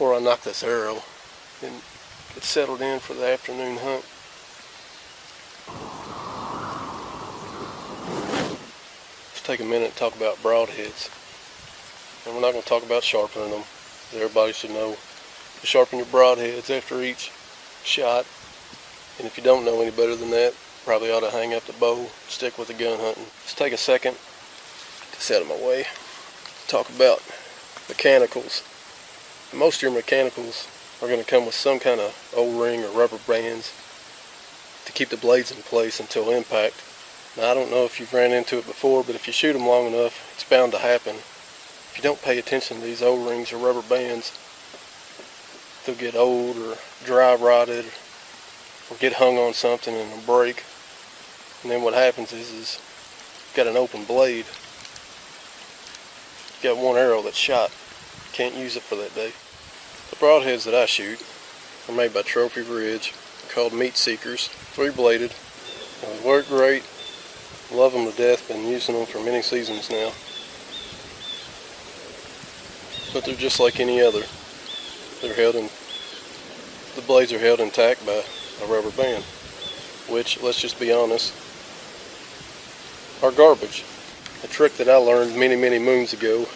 before I knock this arrow and get settled in for the afternoon hunt. Let's take a minute and talk about broadheads. And we're not going to talk about sharpening them. Everybody should know to sharpen your broadheads after each shot. And if you don't know any better than that, probably ought to hang up the bow, stick with the gun hunting. Let's take a second to get out of my way. Talk about mechanicals. Most of your mechanicals are going to come with some kind of O-ring or rubber bands to keep the blades in place until impact. Now, I don't know if you've ran into it before, but if you shoot them long enough, it's bound to happen. If you don't pay attention to these O-rings or rubber bands, they'll get old or dry rotted or get hung on something and they'll break. And then what happens is you've got an open blade. You've got one arrow that's shot. Can't use it for that day. The broadheads that I shoot are made by Trophy Ridge, called Meat Seekers, 3-bladed. They work great. Love them to death. Been using them for many seasons now. But they're just like any other. They're held in. The blades are held intact by a rubber band, which, let's just be honest, are garbage. A trick that I learned many moons ago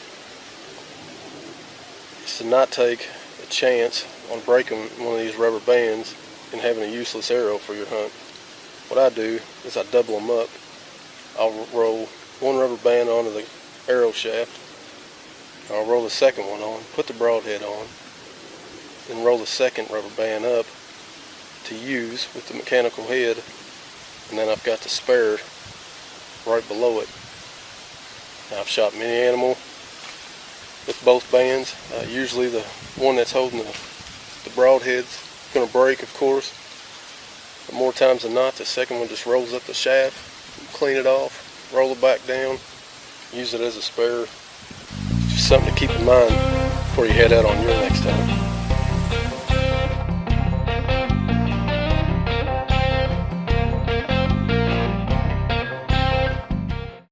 is to not take a chance on breaking one of these rubber bands and having a useless arrow for your hunt. What I do is I double them up. I'll roll one rubber band onto the arrow shaft. I'll roll the second one on, put the broadhead on, and roll the second rubber band up to use with the mechanical head, and then I've got the spare right below it. Now, I've shot many animals with both bands. Usually the one that's holding the broadhead's going to break, of course, but more times than not the second one just rolls up the shaft, clean it off, roll it back down, use it as a spare. Just something to keep in mind before you head out on your next hunt.